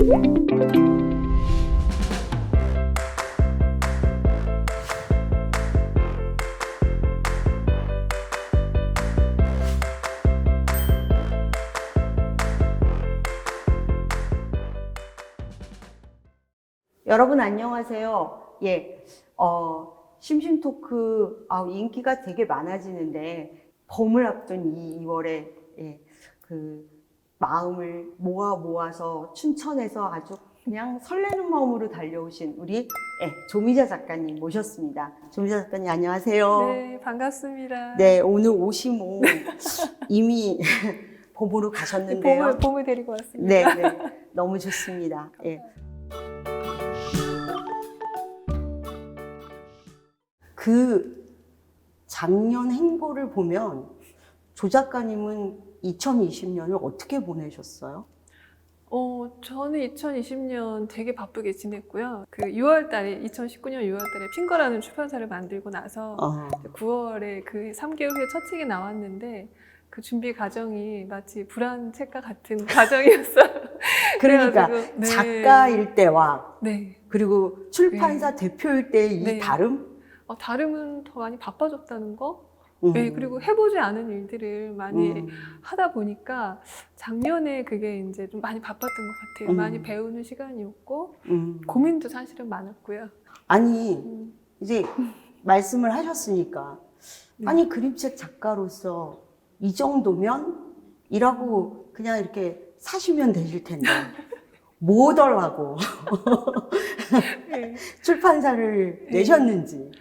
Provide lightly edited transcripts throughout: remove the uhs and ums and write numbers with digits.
여러분 안녕하세요. 예, 심심토크 인기가 되게 많아지는데 봄을 앞둔 이 2월에 그 마음을 모아서 춘천에서 아주 그냥 설레는 마음으로 달려오신 우리 조미자 작가님 모셨습니다. 조미자 작가님 안녕하세요. 네, 반갑습니다. 네, 오늘 오시모 이미 봄으로 가셨는데요. 봄을 데리고 왔습니다. 네, 네, 너무 좋습니다. 예. 그 작년 행보를 보면 조 작가님은 2020년을 어떻게 보내셨어요? 저는 2020년 되게 바쁘게 지냈고요. 그 6월달에 2019년 6월달에 핑거라는 출판사를 만들고 나서 9월에 그 3개월 후에 첫 책이 나왔는데 그 준비 과정이 마치 불안 책과 같은 과정이었어요. 그러니까 네. 작가일 때와 네. 그리고 출판사 대표일 때의 이 네. 다름? 다름은 더 많이 바빠졌다는 거? 네, 그리고 해보지 않은 일들을 많이 하다 보니까 작년에 그게 이제 좀 많이 바빴던 것 같아요. 많이 배우는 시간이었고 고민도 사실은 많았고요. 아니 이제 말씀을 하셨으니까 네. 아니 그림책 작가로서 이 정도면 이라고 그냥 이렇게 사시면 되실 텐데 뭐 달라고 네. 출판사를 네. 내셨는지.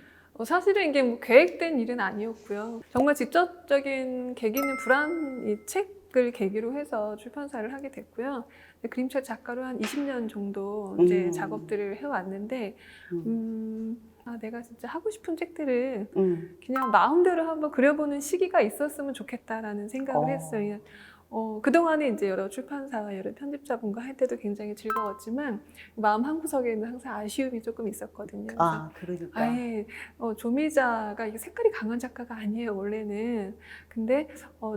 사실은 이게 뭐 계획된 일은 아니었고요. 정말 직접적인 계기는 불안 이 책을 계기로 해서 출판사를 하게 됐고요. 그림책 작가로 한 20년 정도 이제 작업들을 해왔는데, 내가 진짜 하고 싶은 책들을 그냥 마음대로 한번 그려보는 시기가 있었으면 좋겠다라는 생각을 했어요. 그동안에 이제 여러 출판사와 여러 편집자분과 할 때도 굉장히 즐거웠지만 마음 한구석에는 항상 아쉬움이 조금 있었거든요. 그러니까. 아예 조미자가 이게 색깔이 강한 작가가 아니에요, 원래는. 근데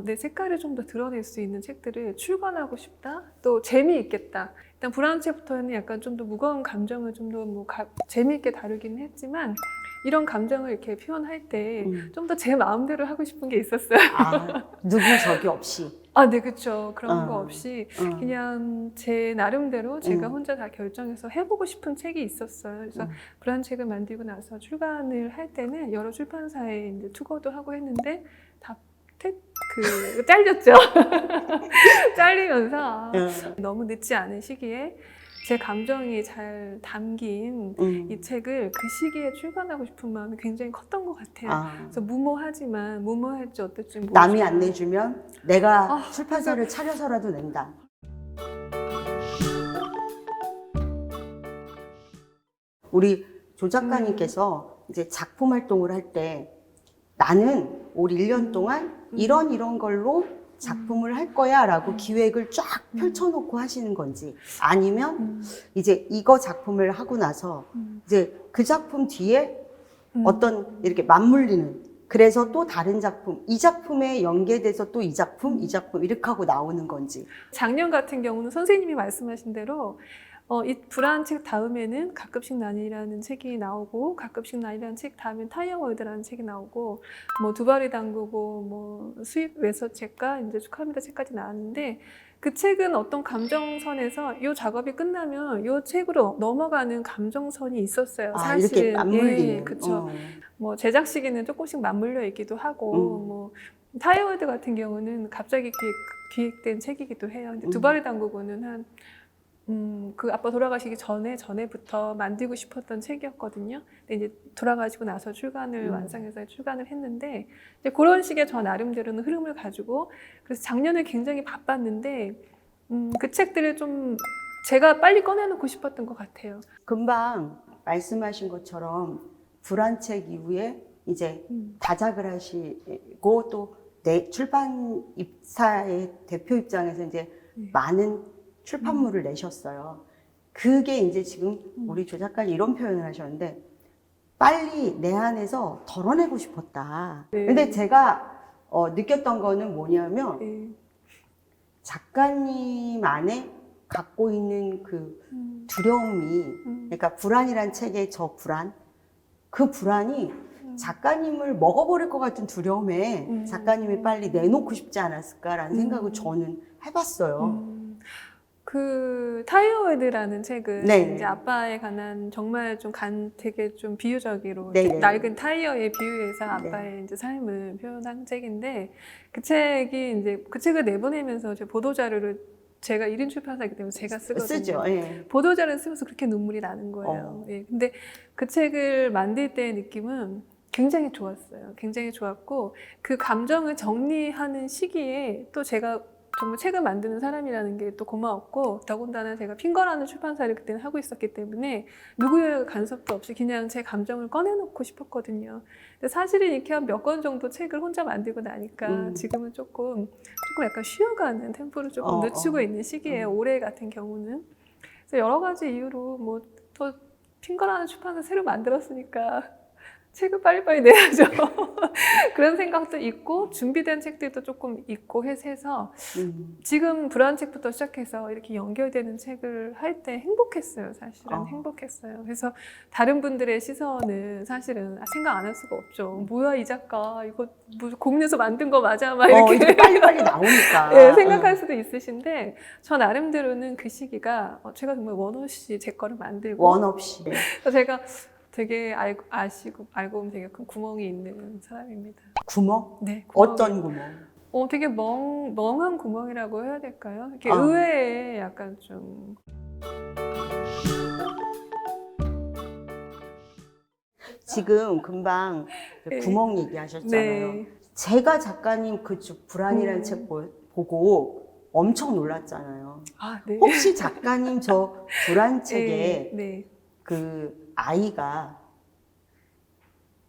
내 색깔을 좀 더 드러낼 수 있는 책들을 출간하고 싶다? 또 재미있겠다. 일단 불안 책부터는 약간 좀 더 무거운 감정을 좀 더 재미있게 다루기는 했지만 이런 감정을 이렇게 표현할 때 좀 더 제 마음대로 하고 싶은 게 있었어요. 누구 저기 없이. 네, 그렇죠. 그런 거 없이 그냥 제 나름대로 제가 혼자 다 결정해서 해보고 싶은 책이 있었어요. 그래서 불안 책을 만들고 나서 출간을 할 때는 여러 출판사에 이제 투고도 하고 했는데 다 잘렸죠. 잘리면서 너무 늦지 않은 시기에 제 감정이 잘 담긴 이 책을 그 시기에 출간하고 싶은 마음이 굉장히 컸던 것 같아요. 그래서 무모하지만 무모할지 어떨지 모르지만 남이 안 내주면 내가 출판사를 차려서라도 낸다. 우리 조 작가님께서 이제 작품 활동을 할 때 나는 올 1년 동안 이런 걸로 작품을 할 거야 라고 기획을 쫙 펼쳐놓고 하시는 건지 아니면 이제 이거 작품을 하고 나서 이제 그 작품 뒤에 어떤 이렇게 맞물리는 그래서 또 다른 작품 이 작품에 연계돼서 또 이 작품 이렇게 하고 나오는 건지. 작년 같은 경우는 선생님이 말씀하신 대로 이 불안 책 다음에는 가끔씩 난이라는 책이 나오고 가끔씩 난이라는 책 다음엔 타이어월드라는 책이 나오고 뭐 두 발이 담그고 뭐 수입 외서 책과 이제 축하합니다 책까지 나왔는데 그 책은 어떤 감정선에서 이 작업이 끝나면 이 책으로 넘어가는 감정선이 있었어요. 사실은. 이렇게 맞물리는. 예, 그렇죠. 뭐 제작 시기는 조금씩 맞물려 있기도 하고 뭐 타이어월드 같은 경우는 갑자기 기획된 책이기도 해요. 근데 두 발이 담그고는 한 그 아빠 돌아가시기 전에부터 만들고 싶었던 책이었거든요. 근데 이제 돌아가시고 나서 출간을 완성해서 출간을 했는데 이제 그런 식의 저 나름대로는 흐름을 가지고 그래서 작년에 굉장히 바빴는데 그 책들을 좀 제가 빨리 꺼내놓고 싶었던 것 같아요. 금방 말씀하신 것처럼 불안 책 이후에 이제 다작을 하시고 또 내 출판 입사의 대표 입장에서 이제 많은 출판물을 내셨어요. 그게 이제 지금 우리 조 작가님 이런 표현을 하셨는데 빨리 내 안에서 덜어내고 싶었다. 네. 근데 제가 느꼈던 거는 뭐냐면 작가님 안에 갖고 있는 그 두려움이, 그러니까 불안이란 책의 저 불안, 그 불안이 작가님을 먹어버릴 것 같은 두려움에 작가님이 빨리 내놓고 싶지 않았을까라는 생각을 저는 해봤어요. 그 타이어웨드라는 책은 네. 이제 아빠에 관한 정말 좀 되게 좀 비유적으로 네. 낡은 타이어에 비유해서 아빠의 이제 삶을 표현한 책인데 그 책이 이제 그 책을 내보내면서 제 보도 자료를 제가 1인 출판사이기 때문에 제가 쓰거든요. 쓰죠. 예. 보도 자료를 쓰면서 그렇게 눈물이 나는 거예요. 예. 근데 그 책을 만들 때의 느낌은 굉장히 좋았어요. 굉장히 좋았고 그 감정을 정리하는 시기에 또 제가 정말 책을 만드는 사람이라는 게 또 고마웠고 더군다나 제가 핑거라는 출판사를 그때는 하고 있었기 때문에 누구의 간섭도 없이 그냥 제 감정을 꺼내놓고 싶었거든요. 근데 사실은 이렇게 한 몇 권 정도 책을 혼자 만들고 나니까 지금은 조금 약간 쉬어가는 템포를 조금 늦추고 있는 시기예요. 올해 같은 경우는. 그래서 여러 가지 이유로 뭐 또 핑거라는 출판사 새로 만들었으니까 책을 빨리빨리 내야죠. 그런 생각도 있고 준비된 책들도 조금 있고 해서 지금 불안 책부터 시작해서 이렇게 연결되는 책을 할 때 행복했어요. 사실은 행복했어요. 그래서 다른 분들의 시선은 사실은 생각 안 할 수가 없죠. 뭐야 이 작가 이거 뭐 공에서 만든 거 맞아? 막 이렇게 빨리빨리 나오니까. 네, 생각할 수도 있으신데 저 나름대로는 그 시기가 제가 정말 원 없이 제 거를 만들고 원 없이. 그래서 제가 되게 알고 보면 되게 큰 구멍이 있는 사람입니다. 구멍? 네. 구멍이. 어떤 구멍? 되게 멍한 구멍이라고 해야 될까요? 이렇게 의외에 약간 좀. 지금 금방 구멍 얘기하셨잖아요. 네. 제가 작가님 그 불안이라는 책 보고 엄청 놀랐잖아요. 아, 네. 혹시 작가님 저 불안 책에 네. 그 아이가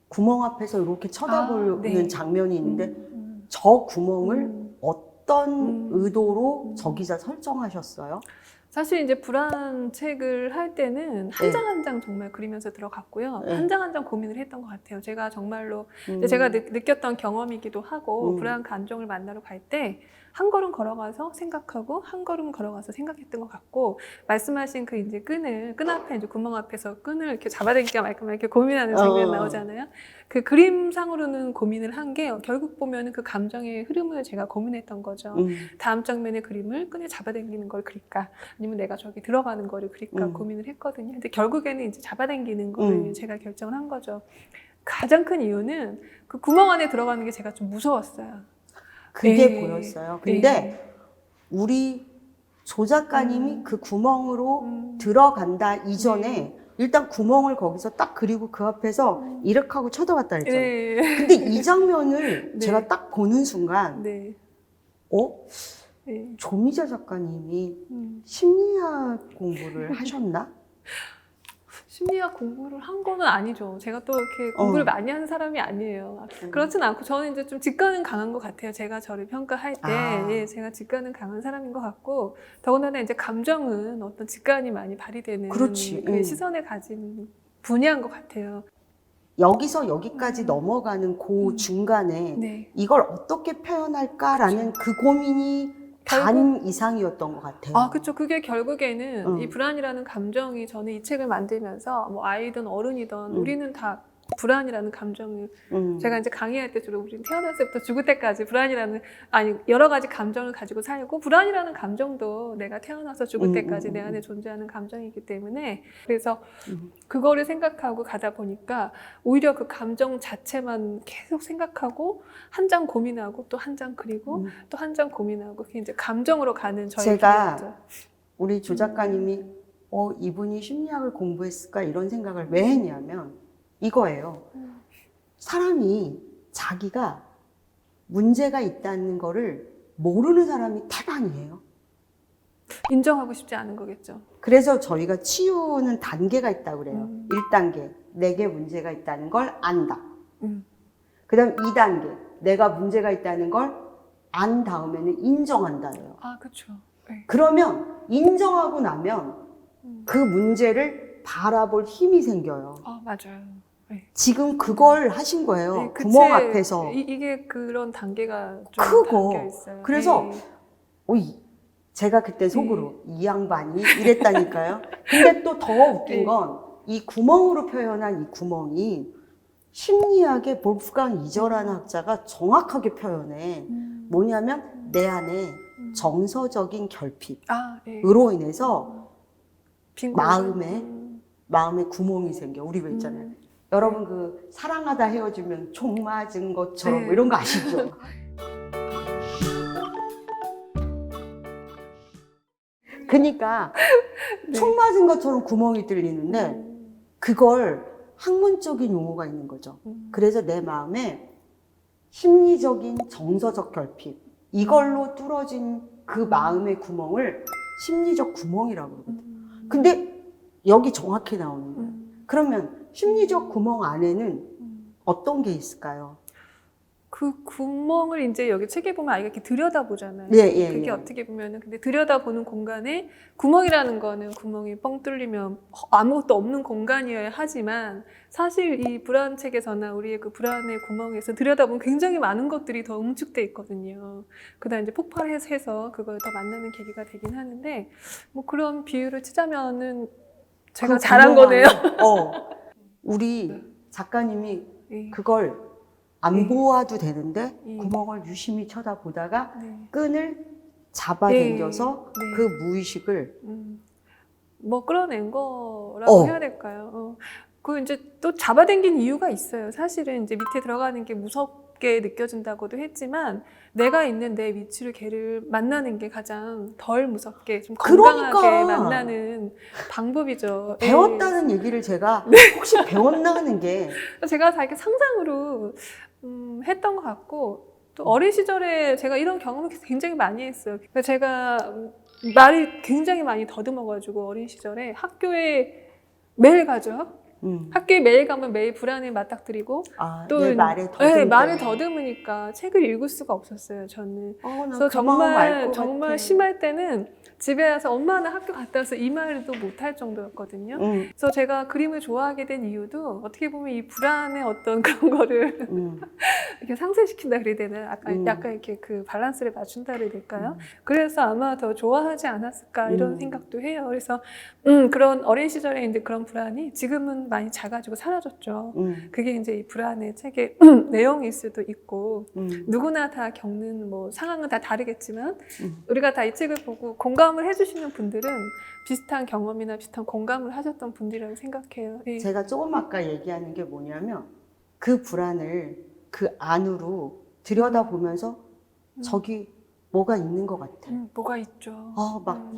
구멍 앞에서 이렇게 쳐다보는 네. 장면이 있는데 저 구멍을 어떤 음. 의도로 저기다 설정하셨어요? 사실 이제 불안 책을 할 때는 한 장 한 장 정말 그리면서 들어갔고요. 네. 한 장 한 장 고민을 했던 것 같아요. 제가 정말로 제가 느꼈던 경험이기도 하고 불안 감정을 만나러 갈 때 한 걸음 걸어가서 생각하고 한 걸음 걸어가서 생각했던 것 같고 말씀하신 그 이제 끈 앞에 이제 구멍 앞에서 끈을 이렇게 잡아당기가 말까 이렇게 고민하는 장면 나오잖아요. 그 그림상으로는 고민을 한 게 결국 보면은 그 감정의 흐름을 제가 고민했던 거죠. 다음 장면의 그림을 끈에 잡아당기는 걸 그릴까 아니면 내가 저기 들어가는 거를 그릴까 고민을 했거든요. 근데 결국에는 이제 잡아당기는 거를 제가 결정을 한 거죠. 가장 큰 이유는 그 구멍 안에 들어가는 게 제가 좀 무서웠어요. 그게 보였어요. 근데 우리 조 작가님이 그 구멍으로 들어간다 이전에 일단 구멍을 거기서 딱 그리고 그 앞에서 이렇게 하고 쳐다봤다 했잖아요. 네. 근데 이 장면을 네. 제가 딱 보는 순간 네. 조미자 작가님이 심리학 공부를 하셨나? 심리학 공부를 한 거는 아니죠. 제가 또 이렇게 공부를 많이 하는 사람이 아니에요. 그렇진 않고 저는 이제 좀 직관은 강한 것 같아요. 제가 저를 평가할 때 제가 직관은 강한 사람인 것 같고 더군다나 이제 감정은 어떤 직관이 많이 발휘되는 그렇지. 그 시선을 가진 분야인 것 같아요. 여기서 여기까지 넘어가는 그 중간에 네. 이걸 어떻게 표현할까라는 그 고민이 반 이상이었던 것 같아요. 그렇죠. 그게 결국에는 이 불안이라는 감정이 저는 이 책을 만들면서 뭐 아이든 어른이든 우리는 다 불안이라는 감정을 제가 이제 강의할 때 주로 우리는 태어날 때부터 죽을 때까지 불안이라는 여러 가지 감정을 가지고 살고 불안이라는 감정도 내가 태어나서 죽을 때까지 내 안에 존재하는 감정이기 때문에 그래서 그거를 생각하고 가다 보니까 오히려 그 감정 자체만 계속 생각하고 한 장 고민하고 또 한 장 그리고 또 한 장 고민하고 그게 이제 감정으로 가는 저의 제가 길이었죠. 우리 조 작가님이 이분이 심리학을 공부했을까 이런 생각을 왜 했냐면 이거예요. 사람이 자기가 문제가 있다는 거를 모르는 사람이 태반이에요. 인정하고 싶지 않은 거겠죠. 그래서 저희가 치유는 단계가 있다고 그래요. 1단계, 내게 문제가 있다는 걸 안다. 그 다음 2단계, 내가 문제가 있다는 걸 안 다음에는 인정한다예요. 그렇죠. 네. 그러면 인정하고 나면 그 문제를 바라볼 힘이 생겨요. 맞아요. 네. 지금 그걸 하신 거예요. 네, 구멍 앞에서. 이게 그런 단계가 좀 크고. 담겨 있어요. 그래서 네. 제가 그때 속으로 이 양반이 이랬다니까요. 근데 또 더 웃긴 건 이 구멍으로 표현한 이 구멍이 심리학의 볼프강 이저라는 학자가 정확하게 표현해. 뭐냐면 내 안에 정서적인 결핍으로 인해서 빈 마음에 구멍이 생겨. 우리 왜 있잖아요. 여러분 그 사랑하다 헤어지면 총 맞은 것처럼 네. 이런 거 아시죠? 그러니까 총 맞은 것처럼 구멍이 뚫리는데 그걸 학문적인 용어가 있는 거죠. 그래서 내 마음에 심리적인 정서적 결핍 이걸로 뚫어진 그 마음의 구멍을 심리적 구멍이라고 그러거든. 근데 여기 정확히 나오는 거예요. 그러면 심리적 구멍 안에는 어떤 게 있을까요? 그 구멍을 이제 여기 책에 보면 아이가 이렇게 들여다보잖아요. 예, 그게 예. 어떻게 보면은 근데 들여다보는 공간에 구멍이라는 거는 구멍이 뻥 뚫리면 아무것도 없는 공간이어야 하지만 사실 이 불안 책에서나 우리의 그 불안의 구멍에서 들여다보면 굉장히 많은 것들이 더 응축돼 있거든요. 그다음 이제 폭발해서 그걸 더 만나는 계기가 되긴 하는데 뭐 그런 비유를 치자면은 제가 그 잘한 구멍 거네요. 안에, 우리 작가님이 네. 그걸 안 보아도 되는데 예. 구멍을 유심히 쳐다보다가 네. 끈을 잡아당겨서 네. 그 무의식을 뭐 끌어낸 거라고 해야 될까요? 그 이제 또 잡아당긴 이유가 있어요. 사실은 이제 밑에 들어가는 게 무섭게 느껴진다고도 했지만 내가 있는 내 위치를 걔를 만나는 게 가장 덜 무섭게 좀 건강하게 그러니까. 만나는 방법이죠. 배웠다는 얘기를 제가 혹시 배웠나 하는 게 제가 다 이렇게 상상으로 했던 것 같고 또 어린 시절에 제가 이런 경험을 굉장히 많이 했어요. 그러니까 제가 말이 굉장히 많이 더듬어가지고 어린 시절에 학교에 매일 가죠. 학교에 매일 가면 매일 불안에 맞닥뜨리고 또 내 말에 더듬 네, 말을 더듬으니까 책을 읽을 수가 없었어요. 저는. 나 그래서 그 마음 알 것 정말 같아. 심할 때는 집에 와서 엄마는 학교 갔다 와서 이 말도 못할 정도였거든요. 그래서 제가 그림을 좋아하게 된 이유도 어떻게 보면 이 불안의 어떤 그런 거를 이렇게 상쇄시킨다 그래야 되나? 약간 이렇게 그 밸런스를 맞춘다 그래야 될까요? 그래서 아마 더 좋아하지 않았을까 이런 생각도 해요. 그래서 그런 어린 시절에 이제 그런 불안이 지금은 많이 작아지고 사라졌죠. 그게 이제 이 불안의 책의 내용일 수도 있고 누구나 다 겪는 뭐 상황은 다 다르겠지만 우리가 다 이 책을 보고 공감을 해주시는 분들은 비슷한 경험이나 비슷한 공감을 하셨던 분들이라고 생각해요. 예. 제가 조금 아까 얘기하는 게 뭐냐면 그 불안을 그 안으로 들여다보면서 저기 뭐가 있는 것 같아. 뭐가 있죠. 막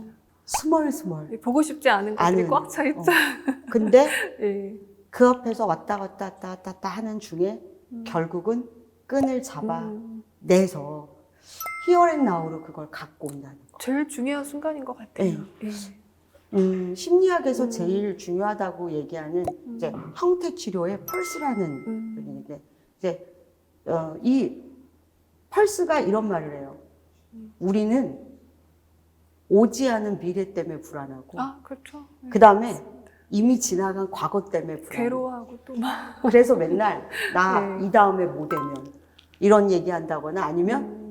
스멀스멀. 보고 싶지 않은 것들이 꽉 차 있죠. 근데 예. 그 앞에서 왔다 갔다 하는 중에 결국은 끈을 잡아 내서 히어앤나우로 그걸 갖고 온다는 거. 제일 중요한 순간인 것 같아요. 심리학에서 제일 중요하다고 얘기하는 이제 형태 치료의 펄스라는 분인데 이제 이 펄스가 이런 말을 해요. 우리는 오지 않은 미래 때문에 불안하고, 그렇죠. 그 다음에 이미 지나간 과거 때문에 불안하고, 괴로워하고 또 막. 그래서 맨날 나 이 다음에 뭐 되면 이런 얘기한다거나 아니면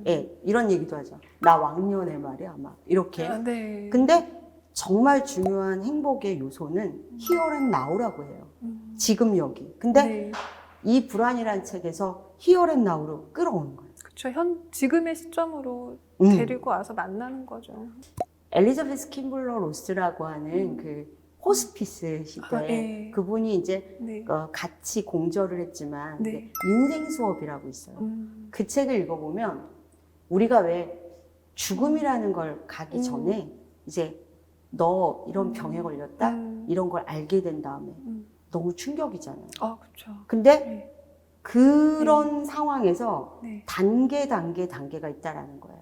이런 얘기도 하죠. 나 왕년에 말이야 막 이렇게. 네. 근데 정말 중요한 행복의 요소는 히어앤나우라고 해요. 지금 여기. 근데 이 불안이라는 책에서 히어앤나우로 끌어오는 거예요. 그렇죠. 지금의 시점으로 데리고 와서 만나는 거죠. 엘리자베스 킴블러 로스라고 하는 그 호스피스 시대 그분이 이제 같이 공저를 했지만 인생 수업이라고 있어요. 그 책을 읽어보면 우리가 왜 죽음이라는 걸 가기 전에 이제 너 이런 병에 걸렸다 이런 걸 알게 된 다음에 너무 충격이잖아요. 그렇죠. 근데 그런 상황에서 단계가 있다라는 거예요.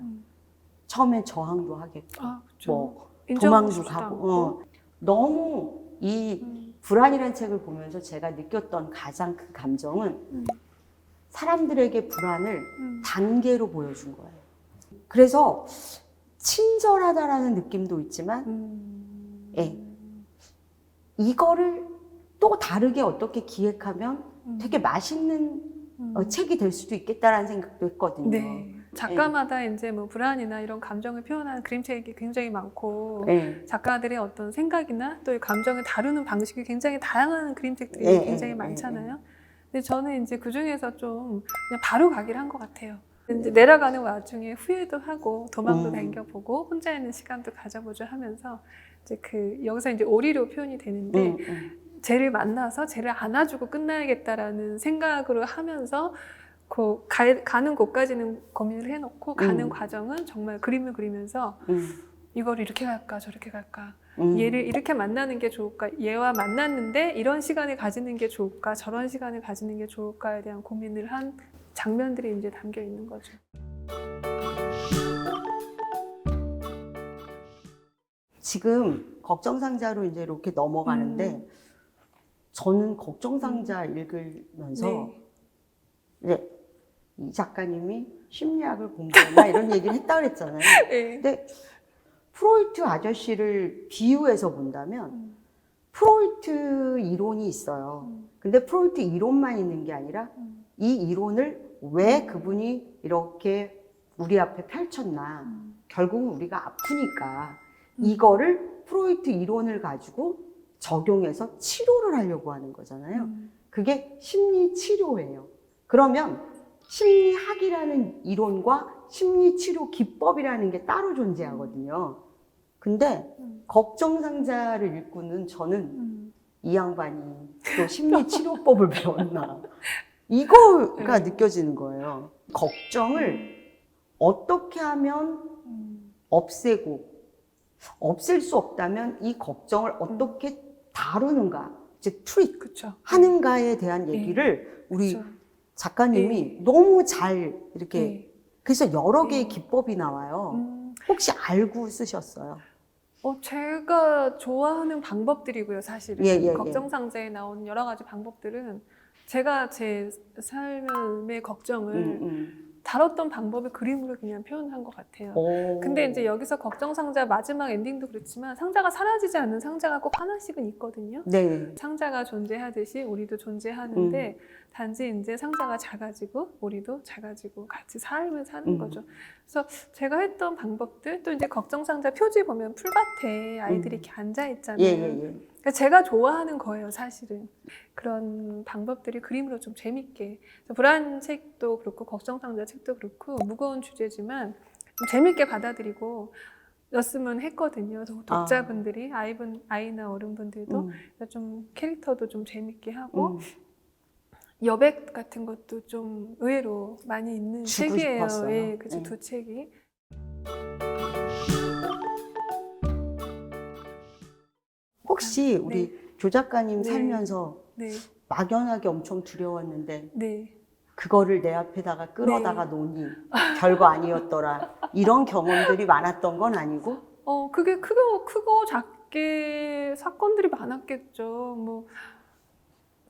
처음엔 저항도 하겠고, 그렇죠. 뭐 도망도 가고, 너무 이 불안이라는 책을 보면서 제가 느꼈던 가장 큰 감정은 사람들에게 불안을 단계로 보여준 거예요. 그래서 친절하다라는 느낌도 있지만, 이거를 또 다르게 어떻게 기획하면 되게 맛있는 책이 될 수도 있겠다라는 생각도 했거든요. 작가마다 이제 뭐 불안이나 이런 감정을 표현하는 그림책이 굉장히 많고 네. 작가들의 어떤 생각이나 또 이 감정을 다루는 방식이 굉장히 다양한 그림책들이 네, 굉장히 네, 많잖아요. 근데 저는 이제 그 중에서 좀 그냥 바로 가기를 한 것 같아요. 이제 내려가는 와중에 후회도 하고 도망도 당겨보고 혼자 있는 시간도 가져보자 하면서 이제 그 여기서 이제 오리로 표현이 되는데 쟤를 만나서 쟤를 안아주고 끝나야겠다라는 생각으로 하면서 그 가는 곳까지는 고민을 해놓고 가는 과정은 정말 그림을 그리면서 이걸 이렇게 갈까 저렇게 갈까 얘를 이렇게 만나는 게 좋을까 얘와 만났는데 이런 시간을 가지는 게 좋을까 저런 시간을 가지는 게 좋을까에 대한 고민을 한 장면들이 이제 담겨 있는 거죠. 지금 걱정상자로 이제 이렇게 넘어가는데 저는 걱정상자 읽으면서 네. 이제 이 작가님이 심리학을 공부했나 이런 얘기를 했다 그랬잖아요. 네. 근데 프로이트 아저씨를 비유해서 본다면 프로이트 이론이 있어요. 근데 프로이트 이론만 있는 게 아니라 이 이론을 왜 그분이 이렇게 우리 앞에 펼쳤나. 결국은 우리가 아프니까 이거를 프로이트 이론을 가지고 적용해서 치료를 하려고 하는 거잖아요. 그게 심리 치료예요. 그러면 심리학이라는 이론과 심리 치료 기법이라는 게 따로 존재하거든요. 근데 걱정상자를 읽고는 저는 이 양반이 또 심리 치료법을 배웠나 이거가 느껴지는 거예요. 걱정을 어떻게 하면 없애고 없앨 수 없다면 이 걱정을 어떻게 다루는가, 즉 트릿 그쵸. 하는가에 대한 얘기를 우리 그쵸. 작가님이 너무 잘 이렇게 네. 그래서 여러 개의 기법이 나와요. 혹시 알고 쓰셨어요? 제가 좋아하는 방법들이고요, 사실은. 예. 걱정상자에 나온 여러 가지 방법들은 제가 제 삶의 걱정을 다뤘던 방법을 그림으로 그냥 표현한 것 같아요. 근데 이제 여기서 걱정상자 마지막 엔딩도 그렇지만 상자가 사라지지 않는 상자가 꼭 하나씩은 있거든요. 네. 상자가 존재하듯이 우리도 존재하는데 단지 이제 상자가 작아지고 우리도 작아지고 같이 삶을 사는 거죠. 그래서 제가 했던 방법들 또 이제 걱정상자 표지 보면 풀밭에 아이들이 이렇게 앉아 있잖아요. 예. 그러니까 제가 좋아하는 거예요, 사실은. 그런 방법들이 그림으로 좀 재밌게. 불안 책도 그렇고 걱정상자 책도 그렇고 무거운 주제지만 좀 재밌게 받아들이고 였으면 했거든요. 독자분들이 아이나 어른분들도 좀 캐릭터도 좀 재밌게 하고 여백 같은 것도 좀 의외로 많이 있는 주고 책이에요. 싶었어요. 예, 그죠. 두 책이. 혹시 우리 조 작가님 네. 살면서 네. 막연하게 엄청 두려웠는데 네. 그거를 내 앞에다가 끌어다가 놓으니 별거 아니었더라. 이런 경험들이 많았던 건 아니고? 그게 크고 작게 사건들이 많았겠죠. 뭐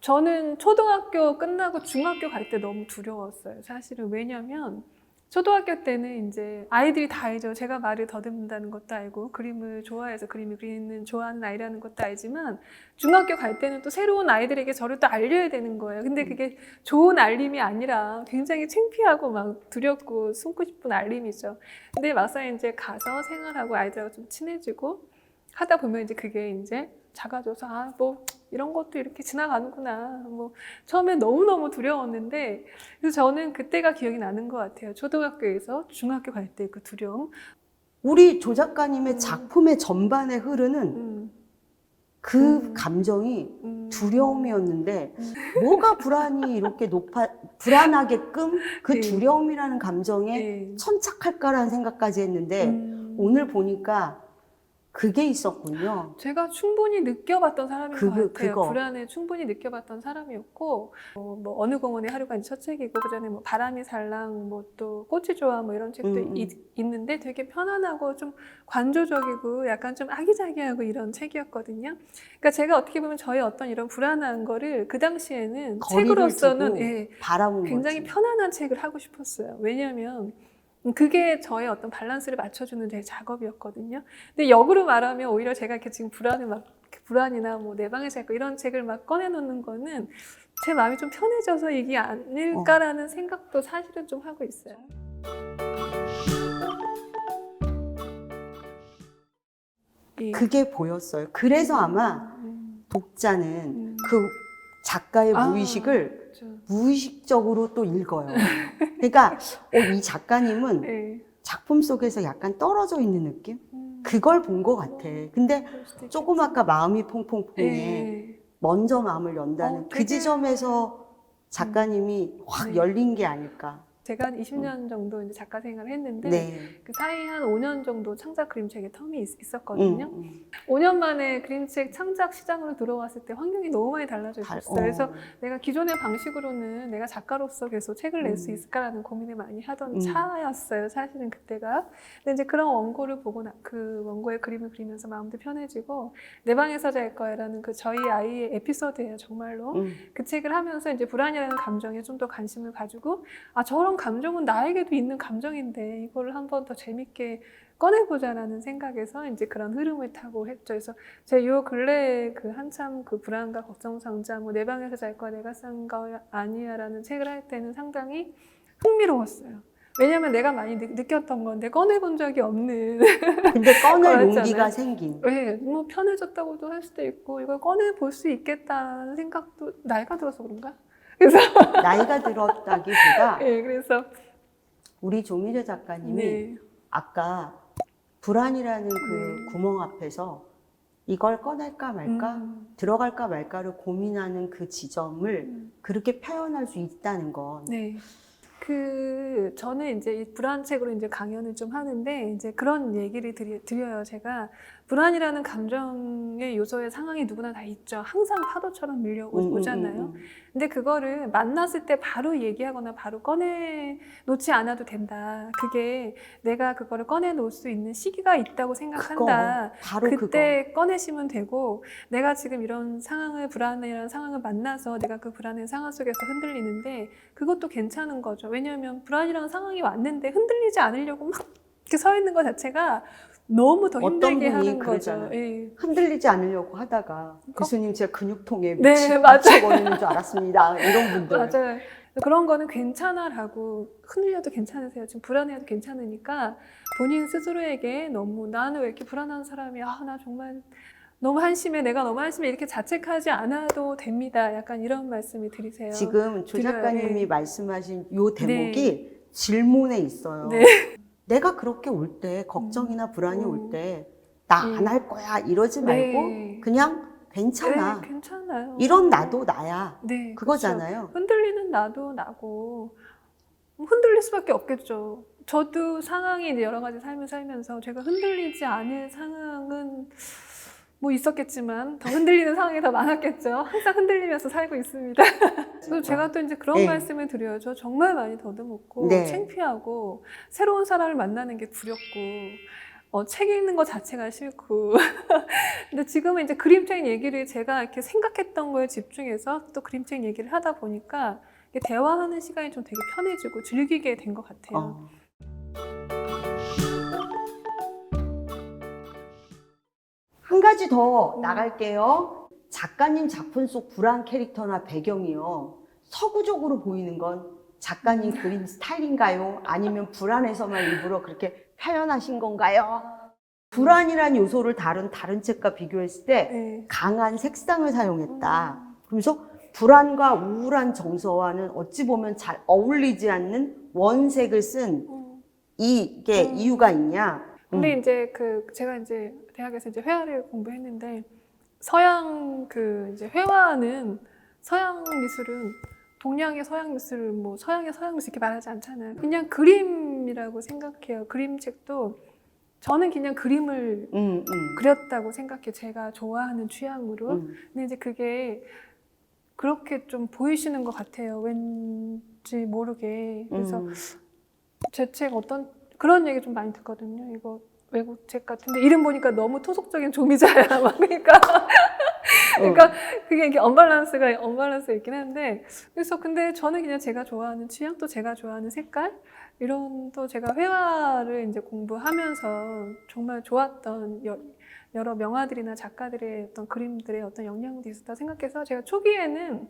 저는 초등학교 끝나고 중학교 갈 때 너무 두려웠어요. 사실은 왜냐면 초등학교 때는 이제 아이들이 다 알죠. 제가 말을 더듬는다는 것도 알고 그림을 좋아해서 그림을 그리는 좋아하는 아이라는 것도 알지만 중학교 갈 때는 또 새로운 아이들에게 저를 또 알려야 되는 거예요. 근데 그게 좋은 알림이 아니라 굉장히 창피하고 막 두렵고 숨고 싶은 알림이죠. 근데 막상 이제 가서 생활하고 아이들하고 좀 친해지고 하다 보면 이제 그게 이제 작아져서 뭐 이런 것도 이렇게 지나가는구나. 뭐 처음엔 너무너무 두려웠는데 그래서 저는 그때가 기억이 나는 것 같아요. 초등학교에서 중학교 갈 때 그 두려움. 우리 조 작가님의 작품의 전반에 흐르는 그 감정이 두려움이었는데 뭐가 불안이 이렇게 불안하게끔 그 두려움이라는 감정에 천착할까라는 생각까지 했는데 오늘 보니까 그게 있었군요. 제가 충분히 느껴봤던 사람인 것 같아요. 그거. 불안을 충분히 느껴봤던 사람이었고 뭐 어느 공원의 하루가 이제 첫 책이고 그전에 뭐 바람이 살랑 뭐 또 꽃이 좋아 뭐 이런 책도 있는데 되게 편안하고 좀 관조적이고 약간 좀 아기자기하고 이런 책이었거든요. 그러니까 제가 어떻게 보면 저의 어떤 이런 불안한 거를 그 당시에는 책으로서는 굉장히 편안한 책을 하고 싶었어요. 왜냐하면 그게 저의 어떤 밸런스를 맞춰주는 제 작업이었거든요. 근데 역으로 말하면 오히려 제가 이렇게 지금 불안이나 뭐 내 방에서 있고 이런 책을 막 꺼내놓는 거는 제 마음이 좀 편해져서 이게 아닐까라는 생각도 사실은 좀 하고 있어요. 이- 그게 보였어요. 그래서 아마 독자는 그 작가의 아, 무의식을 그렇죠. 무의식적으로 또 읽어요. 그러니까 이 작가님은 네. 작품 속에서 약간 떨어져 있는 느낌? 음, 그걸 본 것 같아. 근데 그럴 수도 있겠지. 조금 아까 마음이 퐁퐁퐁에 네. 먼저 마음을 연다는 그 되게- 지점에서 작가님이 확 네. 열린 게 아닐까. 제가 한 20년 정도 이제 작가 생활을 했는데 네. 그 사이 한 5년 정도 창작 그림책의 텀이 있었거든요. 음. 5년 만에 그림책 창작 시장으로 들어왔을 때 환경이 너무 많이 달라져 있었어요. 그래서 내가 기존의 방식으로는 내가 작가로서 계속 책을 낼 수 있을까라는 고민을 많이 하던 차였어요. 사실은 그때가. 근데 이제 그런 원고를 보고 그 원고의 그림을 그리면서 마음도 편해지고 내 방에서 잘 거야라는 그 저희 아이의 에피소드예요. 정말로. 그 책을 하면서 이제 불안이라는 감정에 좀 더 관심을 가지고 아 저런 감정은 나에게도 있는 감정인데 이거를 한 번 더 재밌게 꺼내보자라는 생각에서 이제 그런 흐름을 타고 했죠. 그래서 제 요 근래에 그 한참 그 불안과 걱정 상자, 뭐 내 방에서 잘 거야, 내가 싼 거 아니야라는 책을 할 때는 상당히 흥미로웠어요. 왜냐면 내가 많이 느꼈던 건데 꺼내본 적이 없는. 근데 꺼낼 그렇잖아요. 용기가 생긴. 네, 뭐 편해졌다고도 할 수도 있고 이걸 꺼내볼 수 있겠다는 생각도 나이가 들어서 그런가? 그래서 나이가 들었다기보다 네, 그래서 우리 조미래 작가님이 네. 아까 불안이라는 그 네. 구멍 앞에서 이걸 꺼낼까 말까, 들어갈까 말까를 고민하는 그 지점을 그렇게 표현할 수 있다는 건 네. 저는 이제 이 불안 책으로 이제 강연을 좀 하는데, 이제 그런 얘기를 드려요. 제가 불안이라는 감정의 요소의 상황이 누구나 다 있죠. 항상 파도처럼 밀려오잖아요. 근데 그거를 만났을 때 바로 얘기하거나 바로 꺼내놓지 않아도 된다. 그게 내가 그거를 꺼내놓을 수 있는 시기가 있다고 생각한다. 바로 그때 꺼내시면 되고, 내가 지금 이런 불안이라는 상황을 만나서 내가 그 불안의 상황 속에서 흔들리는데 그것도 괜찮은 거죠. 왜냐하면 불안이라는 상황이 왔는데 흔들리지 않으려고 막 이렇게 서 있는 것 자체가 너무 더 힘들게 하는 거죠. 예. 흔들리지 않으려고 하다가 교수님 제 근육통에 네, 맞아요. 미쳐버리는 줄 알았습니다. 이런 분들. 맞아요. 그런 거는 괜찮아라고 흔들려도 괜찮으세요. 지금 불안해도 괜찮으니까 본인 스스로에게 너무 나는 왜 이렇게 불안한 사람이야. 나 정말 너무 한심해. 내가 너무 한심해. 이렇게 자책하지 않아도 됩니다. 약간 이런 말씀을 드리세요. 지금 조 작가님이 네. 말씀하신 요 대목이 네. 질문에 있어요. 네. 내가 그렇게 올 때, 걱정이나 불안이 올 때 나 안 할 거야 이러지 말고 네. 그냥 괜찮아. 네, 괜찮아요. 이런 나도 나야. 네, 그거잖아요. 그렇죠. 흔들리는 나도 나고 흔들릴 수밖에 없겠죠. 저도 상황이 이제 여러 가지 삶을 살면서 제가 흔들리지 않을 상황은 뭐 있었겠지만 더 흔들리는 상황이 더 많았겠죠. 항상 흔들리면서 살고 있습니다. 그래서 제가 또 이제 그런 네. 말씀을 드려요. 저 정말 많이 더듬었고 네. 창피하고 새로운 사람을 만나는 게 두렵고 책 읽는 거 자체가 싫고 근데 지금은 이제 그림책 얘기를 제가 이렇게 생각했던 거에 집중해서 또 그림책 얘기를 하다 보니까 이게 대화하는 시간이 좀 되게 편해지고 즐기게 된 것 같아요. 한 가지 더 나갈게요. 작가님 작품 속 불안 캐릭터나 배경이요. 서구적으로 보이는 건 작가님 그림 스타일인가요? 아니면 불안해서만 일부러 그렇게 표현하신 건가요? 불안이란 요소를 다른 책과 비교했을 때 네. 강한 색상을 사용했다. 그러면서 불안과 우울한 정서와는 어찌 보면 잘 어울리지 않는 원색을 쓴 이게 이유가 있냐? 근데 이제 제가 이제 대학에서 이제 회화를 공부했는데 서양 이제 회화는 서양 미술은 동양의 서양 미술을 뭐 서양의 서양 미술 이렇게 말하지 않잖아요. 그냥 그림이라고 생각해요. 그림책도 저는 그냥 그림을 그렸다고 생각해요. 제가 좋아하는 취향으로. 근데 이제 그게 그렇게 좀 보이시는 것 같아요. 왠지 모르게. 그래서 제 책 그런 얘기 좀 많이 듣거든요. 이거 외국 책 같은데 이름 보니까 너무 토속적인 조미자야. 막 그러니까 그게 이렇게 언밸런스가 있긴 한데 그래서 근데 저는 그냥 제가 좋아하는 취향 또 제가 좋아하는 색깔 이런 또 제가 회화를 이제 공부하면서 정말 좋았던 여러 명화들이나 작가들의 어떤 그림들의 어떤 영향도 있었다 생각해서 제가 초기에는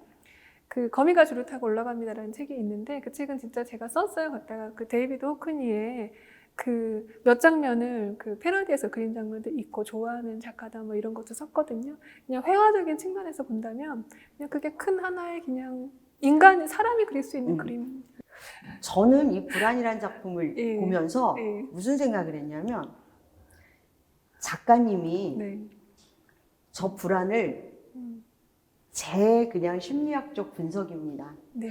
그 거미가 줄을 타고 올라갑니다라는 책이 있는데 그 책은 진짜 제가 썼어요. 갖다가 그 데이비드 호크니의 그 몇 장면을 그 패러디해서 그린 장면도 있고 좋아하는 작가다 뭐 이런 것도 썼거든요. 그냥 회화적인 측면에서 본다면 그냥 그게 큰 하나의 그냥 인간 사람이 그릴 수 있는 그림. 저는 이 불안이라는 작품을 예. 보면서 예. 무슨 생각을 했냐면 작가님이 네. 저 불안을 제 그냥 심리학적 분석입니다. 네.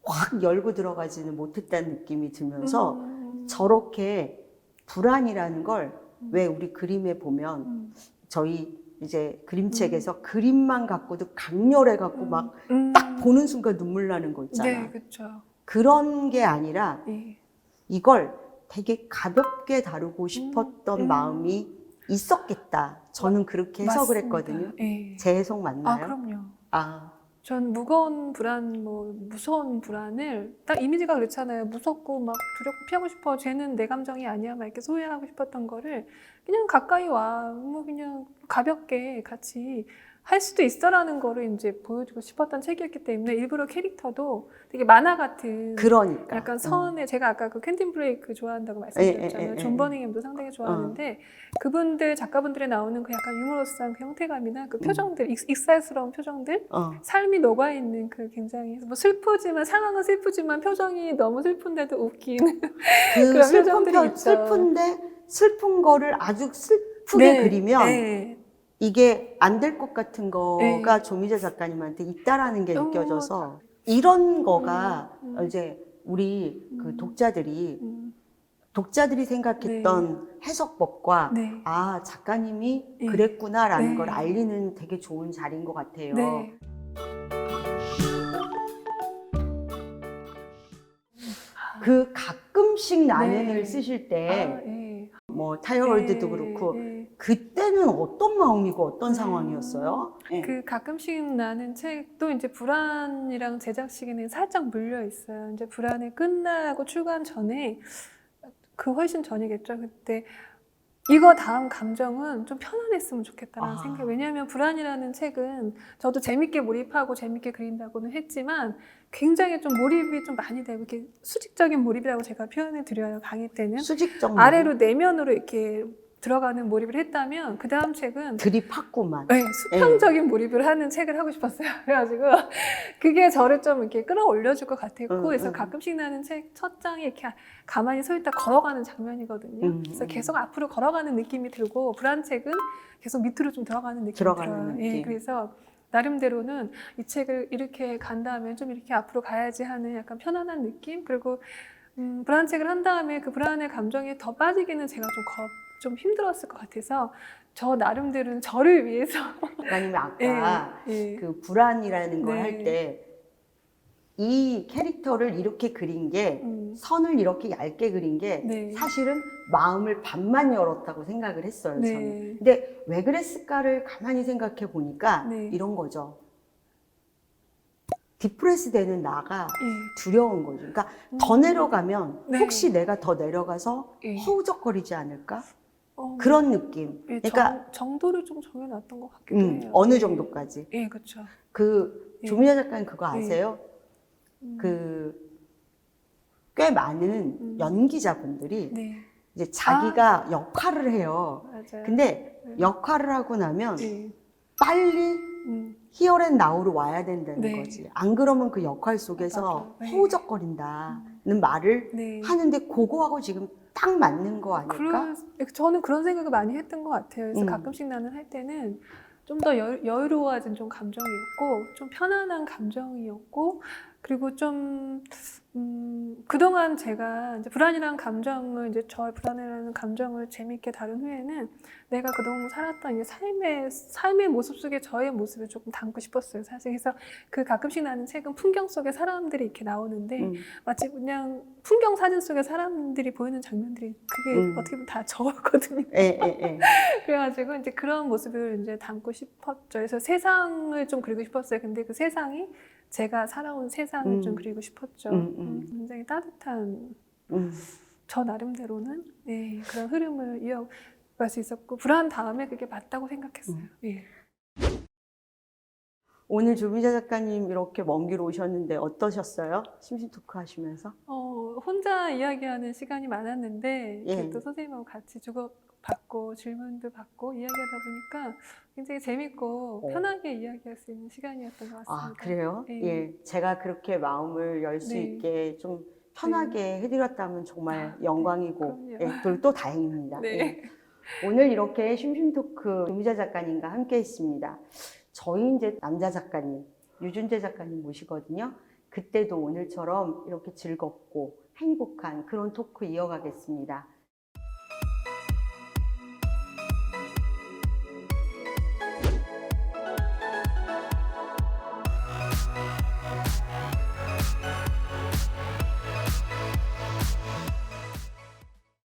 확 열고 들어가지는 못했다는 느낌이 들면서 저렇게 불안이라는 걸 왜 우리 그림에 보면 저희 이제 그림책에서 그림만 갖고도 강렬해 갖고 막 딱 보는 순간 눈물 나는 거 있잖아. 네, 그렇죠. 그런 게 아니라 예. 이걸 되게 가볍게 다루고 싶었던 마음이 있었겠다. 저는 그렇게 해석을 맞습니다. 했거든요. 예. 제 해석 아, 맞나요? 그럼요. 아, 전 무거운 불안, 뭐 무서운 불안을 딱 이미지가 그렇잖아요. 무섭고 막 두렵고 피하고 싶어. 쟤는 내 감정이 아니야. 막 이렇게 소외하고 싶었던 거를 그냥 가까이 와. 뭐 그냥 가볍게 같이 할 수도 있어라는 거를 이제 보여주고 싶었던 책이었기 때문에 일부러 캐릭터도 되게 만화 같은 그러니까. 약간 선에 제가 아까 그 퀸틴 브레이크 좋아한다고 말씀드렸잖아요. 존 버닝햄도 상당히 좋아하는데 그분들 작가분들이 나오는 그 약간 유머러스한 그 형태감이나 그 표정들, 익살스러운 표정들, 삶이 녹아 있는 그 굉장히 뭐 슬프지만 상황은 슬프지만 표정이 너무 슬픈데도 웃기는 그 그런 표정들이 있죠. 슬픈데 슬픈 거를 아주 슬프게 그리면 네. 이게 안 될 것 같은 거가 네. 조미자 작가님한테 있다라는 게 느껴져서 이런 거가 이제 우리 그 독자들이 생각했던 해석법과 네. 아 작가님이 네. 그랬구나라는 네. 걸 알리는 되게 좋은 자리인 것 같아요. 네. 그 가끔씩 나는을 네. 쓰실 아, 때 예. 뭐 타이어월드도 네, 그렇고 네. 그때는 어떤 마음이고 어떤 상황이었어요? 예. 그 가끔씩 나는 책도 이제 불안이랑 제작 시기는 살짝 물려 있어요. 이제 불안이 끝나고 출간 전에 그 훨씬 전이겠죠. 그때 이거 다음 감정은 좀 편안했으면 좋겠다라는 생각. 왜냐하면 불안이라는 책은 저도 재밌게 몰입하고 재밌게 그린다고는 했지만 굉장히 좀 몰입이 좀 많이 되고 이렇게 수직적인 몰입이라고 제가 표현을 드려요. 강의 때는 수직적 아래로 내면으로 이렇게 들어가는 몰입을 했다면 그 다음 책은 들이팠구만. 네, 수평적인 몰입을 하는 책을 하고 싶었어요. 그래가지고 그게 저를 좀 이렇게 끌어올려줄 것 같았고 그래서 가끔씩 나는 책 첫 장에 이렇게 가만히 서 있다 걸어가는 장면이거든요. 그래서 계속 앞으로 걸어가는 느낌이 들고 불안 책은 계속 밑으로 좀 들어가는 느낌이 들어요. 예, 그래서 나름대로는 이 책을 이렇게 간 다음에 좀 이렇게 앞으로 가야지 하는 약간 편안한 느낌 그리고 불안 책을 한 다음에 그 불안의 감정에 더 빠지기는 제가 좀 힘들었을 것 같아서 저 나름대로는 저를 위해서 작가님이 아까 그 불안이라는 걸 할 때 이 캐릭터를 이렇게 그린 게 선을 이렇게 얇게 그린 게 사실은 마음을 반만 열었다고 생각을 했어요. 저는. 근데 왜 그랬을까를 가만히 생각해 보니까 이런 거죠. 디프레스 되는 나가 두려운 거죠. 그러니까 더 내려가면 혹시 내가 더 내려가서 허우적거리지 않을까? 그런 느낌. 그러니까 정도를 좀 정해놨던 것 같기도 해요. 어느 정도까지. 예, 그렇죠. 그 조미자 작가님 그거 아세요? 그 꽤 많은 연기자분들이 이제 자기가 역할을 해요. 맞아요. 근데 역할을 하고 나면 빨리 히어앤 나우로 와야 된다는 거지. 안 그러면 그 역할 속에서 허우적거린다는 말을 하는데 그거하고 지금 딱 맞는 거 아닐까? 저는 그런 생각을 많이 했던 것 같아요. 그래서 가끔씩 나는 할 때는 좀 더 여유로워진 좀 감정이었고 좀 편안한 감정이었고 그리고 좀 그동안 제가 이제 불안이라는 감정을 이제 저의 불안이라는 감정을 재밌게 다룬 후에는 내가 그동안 살았던 이제 삶의 모습 속에 저의 모습을 조금 담고 싶었어요. 사실 그래서 그 가끔씩 나는 책은 풍경 속에 사람들이 이렇게 나오는데 마치 그냥 풍경 사진 속에 사람들이 보이는 장면들이 그게 어떻게 보면 다 저였거든요. 그래가지고 이제 그런 모습을 이제 담고 싶었죠. 그래서 세상을 좀 그리고 싶었어요. 근데 그 세상이 제가 살아온 세상을 좀 그리고 싶었죠. 굉장히 따뜻한 저 나름대로는 그런 흐름을 이어갈 수 있었고 불안 다음에 그게 맞다고 생각했어요. 오늘 조미자 작가님 이렇게 먼 길 오셨는데 어떠셨어요? 심심토크 하시면서? 혼자 이야기하는 시간이 많았는데 예. 이렇게 또 선생님하고 같이 주고받고 질문도 받고 이야기하다 보니까 굉장히 재밌고 편하게 이야기할 수 있는 시간이었던 것 같습니다. 아, 그래요? 네. 예. 제가 그렇게 마음을 열 수 네. 있게 좀 편하게 해드렸다면 정말 영광이고, 그럼요. 예, 그리고 또 다행입니다. 네. 예. 오늘 이렇게 심심토크 조미자 작가님과 함께 했습니다. 저희 이제 남자 작가님, 유준재 작가님 모시거든요. 그때도 오늘처럼 이렇게 즐겁고 행복한 그런 토크 이어가겠습니다.